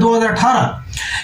2018,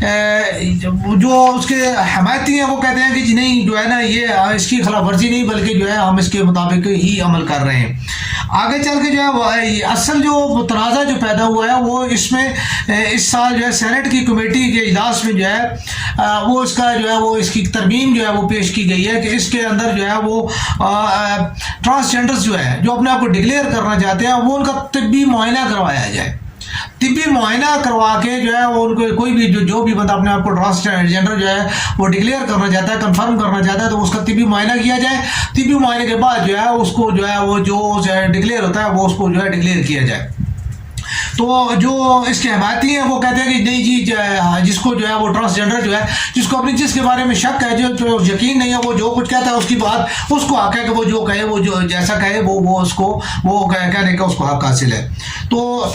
جو اس کے حمایتی ہیں وہ کہتے ہیں کہ جی نہیں جو ہے نا یہ اس کی خلاف ورزی نہیں بلکہ جو ہے ہم اس کے مطابق ہی عمل کر رہے ہیں. آگے چل کے جو ہے اصل جو تنازع جو پیدا ہوا ہے وہ اس میں اس سال جو ہے سینٹ کی کمیٹی کے اجلاس میں جو ہے وہ اس کا جو ہے وہ اس کی ترمیم جو ہے وہ پیش کی گئی ہے کہ اس کے اندر جو ہے وہ ٹرانسجینڈرز جو ہے جو اپنے آپ کو ڈکلیئر کرنا چاہتے ہیں وہ ان کا طبی معائنہ کروایا جائے. طبی معائنہ کروا کے جو ہے وہ ان کو کوئی بھی جو بھی بندہ اپنے آپ کو ٹرانسجینڈر جو ہے وہ ڈکلیئر کرنا چاہتا ہے کنفرم کرنا چاہتا ہے تو اس کا طبی معائنہ کیا جائے. طبی معائنے کے بعد جو ہے اس کو جو ہے وہ جو ڈکلیئر ہوتا ہے وہ اس کو جو ہے ڈکلیئر کیا جائے. تو جو اس کے حمایتی ہیں وہ کہتے ہیں کہ نہیں جی جس کو جو ہے وہ ٹرانسجینڈر جو ہے جس کو اپنی چیز کے بارے میں شک ہے جو یقین نہیں ہے وہ جو کچھ کہتا ہے اس کی بات اس کو حق ہے کہ وہ جو کہے وہ جو جیسا کہے وہ اس کو وہ کہنے کا اس کو حق حاصل ہے. تو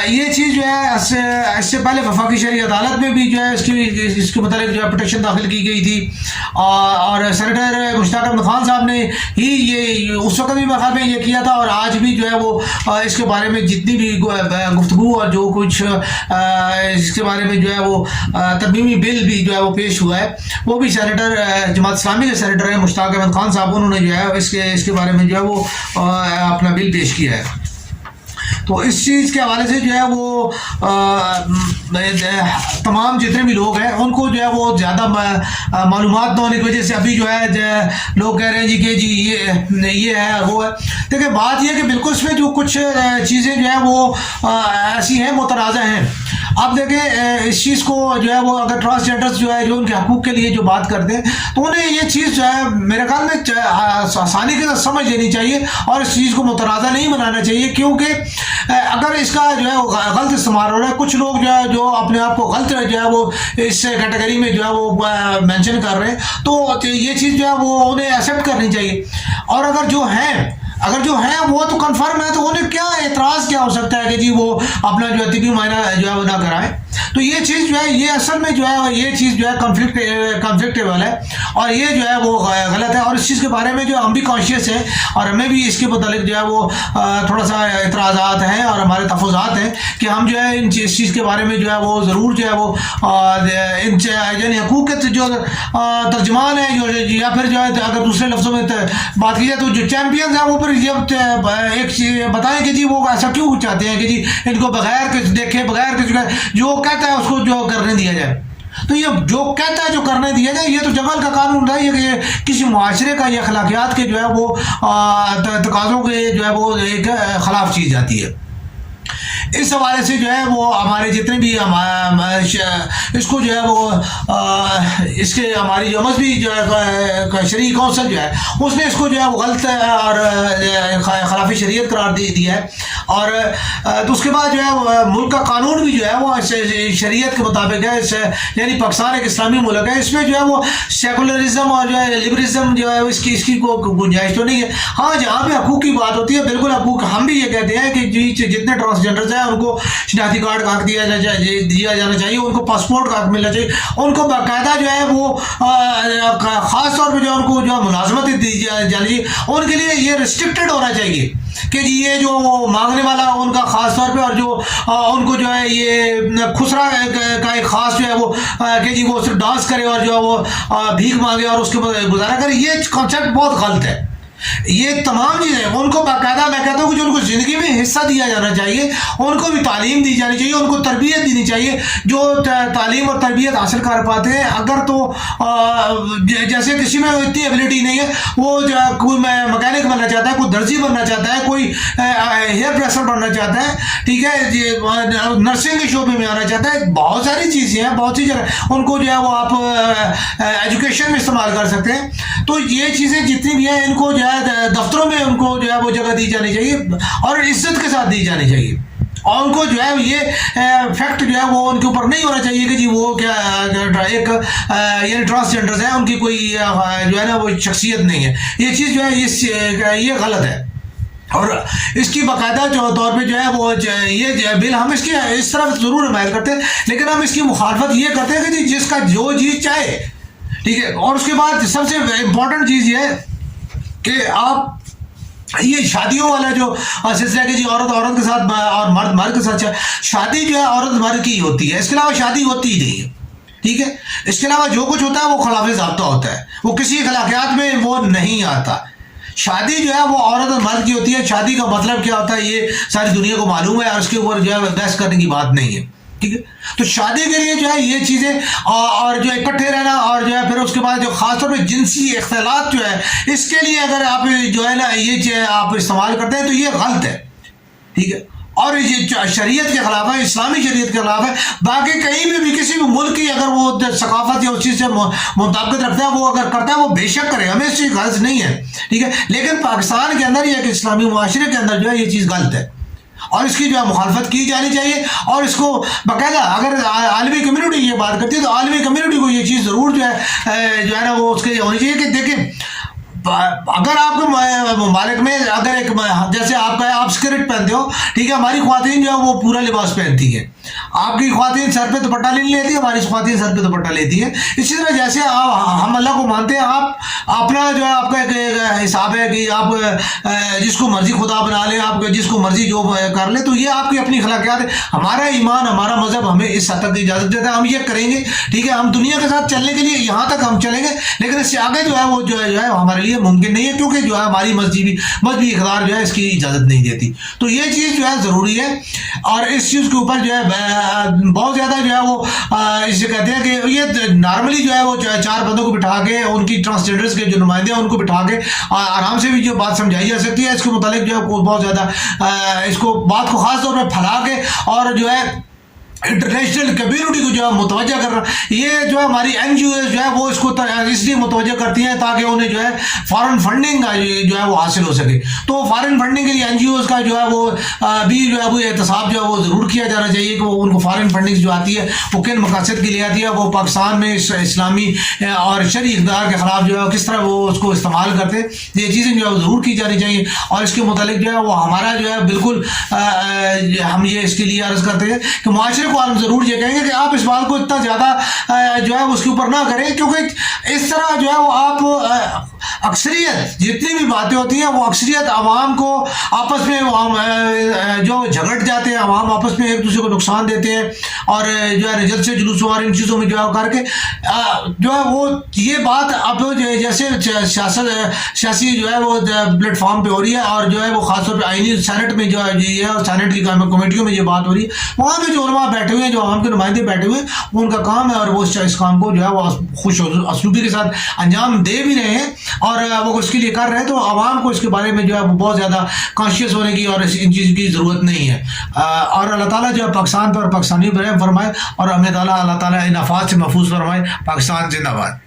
یہ چیز جو ہے اس سے پہلے وفاقی شہری عدالت میں بھی جو ہے اس کے متعلق جو ہے پٹیشن داخل کی گئی تھی اور سینیٹر مشتاق احمد خان صاحب نے ہی یہ اس وقت بھی میرے میں یہ کیا تھا اور آج بھی جو ہے وہ اس کے بارے میں جتنی بھی گفتگو اور جو کچھ اس کے بارے میں جو ہے وہ ترمیمی بل بھی جو ہے وہ پیش ہوا ہے وہ بھی سینیٹر جماعت اسلامی کے سینیٹر ہیں مشتاق احمد خان صاحب انہوں نے جو ہے اس کے بارے میں جو ہے وہ اپنا بل پیش کیا ہے. تو اس چیز کے حوالے سے جو ہے وہ تمام جتنے بھی لوگ ہیں ان کو جو ہے وہ زیادہ معلومات نہ ہونے کی وجہ سے ابھی جو ہے لوگ کہہ رہے ہیں جی کہ جی یہ ہے وہ ہے. دیکھیں بات یہ کہ بالکل اس میں جو کچھ چیزیں جو ہے وہ ایسی ہیں متنازع ہیں. اب دیکھیں اس چیز کو جو ہے وہ اگر ٹرانسجینڈرز جو ہے جو ان کے حقوق کے لیے جو بات کرتے ہیں تو انہیں یہ چیز جو ہے میرے خیال میں آسانی کے ساتھ سمجھ لینی چاہیے اور اس چیز کو متنازع نہیں بنانا چاہیے کیونکہ اگر اس کا جو ہے غلط استعمال ہو رہا ہے کچھ لوگ جو ہے جو اپنے آپ کو غلط جو ہے وہ اس کیٹیگری میں جو ہے وہ مینشن کر رہے ہیں تو یہ چیز جو ہے وہ انہیں ایکسیپٹ کرنی چاہیے. اور اگر جو ہیں وہ تو کنفرم ہے تو انہیں کیا اعتراض کیا ہو سکتا ہے کہ جی وہ اپنا جو ہے طبی معائنہ جو ہے وہ نہ کرائیں. تو یہ چیز جو ہے یہ اصل میں جو ہے یہ چیز جو ہے کنفلکٹیبل ہے اور یہ جو ہے وہ غلط ہے اور اس چیز کے بارے میں جو ہم بھی کانشیس ہیں اور ہمیں بھی اس کے متعلق جو ہے وہ تھوڑا سا اعتراضات ہیں اور ہمارے تفوضات ہیں کہ ہم جو ہے اس چیز کے بارے میں جو ہے وہ ضرور جو ہے وہ یعنی حقوق کے جو ترجمان ہیں یا پھر جو ہے اگر دوسرے لفظوں میں بات کی جائے تو جو چیمپئنز ہیں وہ پھر یہ ایک چیز بتائیں کہ جی وہ ایسا کیوں چاہتے ہیں کہ جی ان کو بغیر کچھ دیکھے بغیر کچھ جو کہتا ہے اس کو جو کرنے دیا جائے. تو یہ جو کہتا ہے جو کرنے دیا جائے یہ تو جبل کا قانون ہے یہ کسی معاشرے کا یہ اخلاقیات کے جو ہے وہ تقاضوں کے جو ہے وہ ایک خلاف چیز جاتی ہے. اس حوالے سے جو ہے وہ ہمارے جتنے بھی اس کو جو ہے وہ اس کے ہماری جو مذہبی جو ہے شرعی کونسل جو ہے اس نے اس کو جو ہے وہ غلط اور خلاف شریعت قرار دیا ہے اور تو اس کے بعد جو ہے ملک کا قانون بھی جو ہے وہ شریعت کے مطابق ہے یعنی پاکستان ایک اسلامی ملک ہے اس میں جو ہے وہ سیکولرزم اور جو ہے لبرلزم جو ہے اس کی کو گنجائش تو نہیں ہے. ہاں جہاں پہ حقوق کی بات ہوتی ہے بالکل حقوق ہم بھی یہ کہتے ہیں کہ جتنے ٹرانسجینڈرز ہیں ان کو شناختی کارڈ کا حق دیا جانا چاہیے ان کو پاسپورٹ کا حق ملنا چاہیے ان کو باقاعدہ جو ہے وہ خاص طور پہ جو ان کو جو ملازمت دی جانی چاہیے ان کے لیے یہ ریسٹرکٹیڈ ہونا چاہیے کہ جی یہ جو مانگنے والا ان کا خاص طور پہ اور جو ان کو جو ہے یہ خسرا کا ایک خاص جو ہے وہ کہ جی وہ صرف ڈانس کرے اور جو ہے وہ بھیک مانگے اور اس کے بعد گزارا کرے یہ کانسیپٹ بہت غلط ہے. یہ تمام چیزیں ان کو باقاعدہ میں کہتا ہوں کہ جو ان کو زندگی میں حصہ دیا جانا چاہیے ان کو بھی تعلیم دی جانی چاہیے ان کو تربیت دینی چاہیے جو تعلیم اور تربیت حاصل کر پاتے ہیں اگر تو جیسے کسی میں اتنی ایبلٹی نہیں ہے وہ کوئی مکینک بننا چاہتا ہے کوئی درزی بننا چاہتا ہے کوئی ہیئر ڈریسر بننا چاہتا ہے ٹھیک ہے نرسنگ کے شعبے میں آنا چاہتا ہے بہت ساری چیزیں ہیں بہت سی جگہ ان کو جو ہے وہ آپ ایجوکیشن میں استعمال کر سکتے ہیں. تو یہ چیزیں جتنی بھی ہیں ان کو جو ہے دفتروں میں ان کو جو ہے وہ جگہ دی جانی چاہیے اور عزت کے ساتھ دی جانی چاہیے اور ان کو جو ہے یہ فیکٹ جو ہے وہ ان کے اوپر نہیں ہونا چاہیے کہ جی وہ کیا ایک یعنی ٹرانسجینڈرز ہیں ان کی کوئی جو ہے نا وہ شخصیت نہیں ہے. یہ چیز جو ہے یہ غلط ہے اور اس کی باقاعدہ جو طور پہ جو ہے وہ یہ بل ہم اس کی اس طرح ضرور حمایت کرتے ہیں لیکن ہم اس کی مخالفت یہ کرتے ہیں کہ جی جس کا جو چیز چاہے ٹھیک ہے. اور اس کے بعد سب سے امپورٹنٹ چیز یہ ہے کہ آپ یہ شادیوں والا جو سلسلہ کہ جی عورت کے ساتھ اور مرد کے ساتھ شادی جو ہے عورت مرد کی ہوتی ہے اس کے علاوہ شادی ہوتی ہی نہیں ہے. ٹھیک ہے. اس کے علاوہ جو کچھ ہوتا ہے وہ خلاف ضابطہ ہوتا ہے, وہ کسی اخلاقیات میں وہ نہیں آتا. شادی جو ہے وہ عورت اور مرد کی ہوتی ہے. شادی کا مطلب کیا ہوتا ہے یہ ساری دنیا کو معلوم ہے, اور اس کے اوپر جو ہے بحث کرنے کی بات نہیں ہے. ٹھیک ہے, تو شادی کے لیے جو ہے یہ چیزیں اور جو اکٹھے رہنا, اور جو ہے پھر اس کے بعد جو خاص طور پہ جنسی اختلاط جو ہے, اس کے لیے اگر آپ جو ہے نا یہ چیز آپ استعمال کرتے ہیں تو یہ غلط ہے. ٹھیک ہے, اور یہ شریعت کے خلاف ہے, اسلامی شریعت کے خلاف ہے. باقی کہیں بھی کسی بھی ملک کی اگر وہ ثقافت یا اس چیز سے مطابقت رکھتا ہے, وہ اگر کرتا ہے وہ بے شک کرے, ہمیں اس چیز غرض نہیں ہے. ٹھیک ہے, لیکن پاکستان کے اندر یا کہ اسلامی معاشرے کے اندر جو ہے یہ چیز غلط ہے, اور اس کی جو ہے مخالفت کی جانی چاہیے. اور اس کو باقاعدہ اگر عالمی کمیونٹی یہ بات کرتی ہے تو عالمی کمیونٹی کو یہ چیز ضرور جو ہے نا وہ اس کے ہونی چاہیے کہ دیکھیں اگر آپ کے ممالک میں اگر ایک جیسے آپ اسکرٹ پہنتے ہو, ٹھیک ہے, ہماری خواتین جو ہے وہ پورا لباس پہنتی ہے. آپ کی خواتین سر پہ دوپٹہ نہیں لیتی, ہماری خواتین سر پہ دوپٹہ لیتی ہے. اسی طرح جیسے ہم اللہ کو مانتے ہیں, آپ اپنا جو ہے آپ کا ایک حساب ہے کہ آپ جس کو مرضی خدا بنا لیں, آپ جس کو مرضی جو کر لیں, تو یہ آپ کی اپنی اخلاقیات ہے. ہمارا ایمان ہمارا مذہب ہمیں اس حد تک اجازت دیتا ہے, ہم یہ کریں گے. ٹھیک ہے, ہم دنیا کے ساتھ چلنے کے لیے یہاں تک ہم چلیں گے, لیکن اس سے آگے جو ہے وہ جو ہے ہمارے لیے ممکن نہیں ہے, کیونکہ جو ہے ہماری مذہبی اقدار جو ہے اس کی اجازت نہیں دیتی. تو یہ چیز جو ہے ضروری ہے, اور اس چیز کے اوپر جو ہے بہت زیادہ جو ہے وہ اسے کہتے ہیں کہ یہ نارملی جو ہے وہ 4 بندوں کو بٹھا کے, ان کی ٹرانسجینڈرز کے جو نمائندے ہیں ان کو بٹھا کے آرام سے بھی جو بات سمجھائی جا سکتی ہے. اس کے متعلق جو ہے بہت زیادہ اس کو بات کو خاص طور پہ پھیلا کے اور جو ہے انٹرنیشنل کمیونٹی کو جو ہے متوجہ کرنا, یہ جو ہے ہماری این جی اوز جو ہے وہ اس کو اس لیے متوجہ کرتی ہیں تاکہ انہیں جو ہے فارن فنڈنگ کا جو ہے وہ حاصل ہو سکے. تو فارن فنڈنگ کے لیے این جی اوز کا جو ہے وہ بھی جو ہے وہ احتساب جو ہے وہ ضرور کیا جانا چاہیے کہ ان کو فارن فنڈنگ جو آتی ہے وہ کن مقاصد کے لیے آتی ہے, وہ پاکستان میں اسلامی اور شرعی اقدار کے خلاف جو ہے کس طرح وہ اس کو استعمال کرتے ہیں. یہ چیزیں جو ہے وہ ضرور کی جانی چاہیے, اور اس کے متعلق جو ہے وہ ہمارا جو ہے بالکل ہم یہ اس کے لیے عرض کرتے ہیں کہ معاشرے کو ہم ضرور یہ کہیں گے کہ آپ اس بات کو اتنا زیادہ جو ہے اس کے اوپر نہ کریں, کیونکہ اس طرح جو ہے وہ آپ اکثریت جتنی بھی باتیں ہوتی ہیں وہ اکثریت عوام کو آپس میں جو جھگڑ جاتے ہیں, عوام آپس میں ایک دوسرے کو نقصان دیتے ہیں, اور جو ہے جلسے جلوس اور ان چیزوں میں جو ہے کر کے جو ہے وہ یہ بات اب جیسے سیاسی جو ہے وہ پلیٹ فارم پہ ہو رہی ہے, اور جو ہے وہ خاص طور پہ آئینی سینٹ میں جو ہے اور سینٹ کی کمیٹیوں میں یہ بات ہو رہی ہے, وہاں پہ جو علماء بیٹھے ہوئے ہیں, جو عوام کے نمائندے بیٹھے ہوئے ہیں, ان کا کام ہے, اور وہ اس کام کو جو ہے وہ خوش اسلوبی کے ساتھ انجام دے بھی رہے ہیں, اور وہ اس کے لیے کر رہے ہیں. تو عوام کو اس کے بارے میں جو ہے وہ بہت زیادہ کانشیس ہونے کی اور ان چیز کی ضرورت نہیں ہے. اور اللہ تعالیٰ جو ہے پاکستان پر اور پاکستانی پر رحم فرمائے, اور ہمیں اللہ تعالیٰ ان آفات سے محفوظ فرمائے. پاکستان زندہ باد.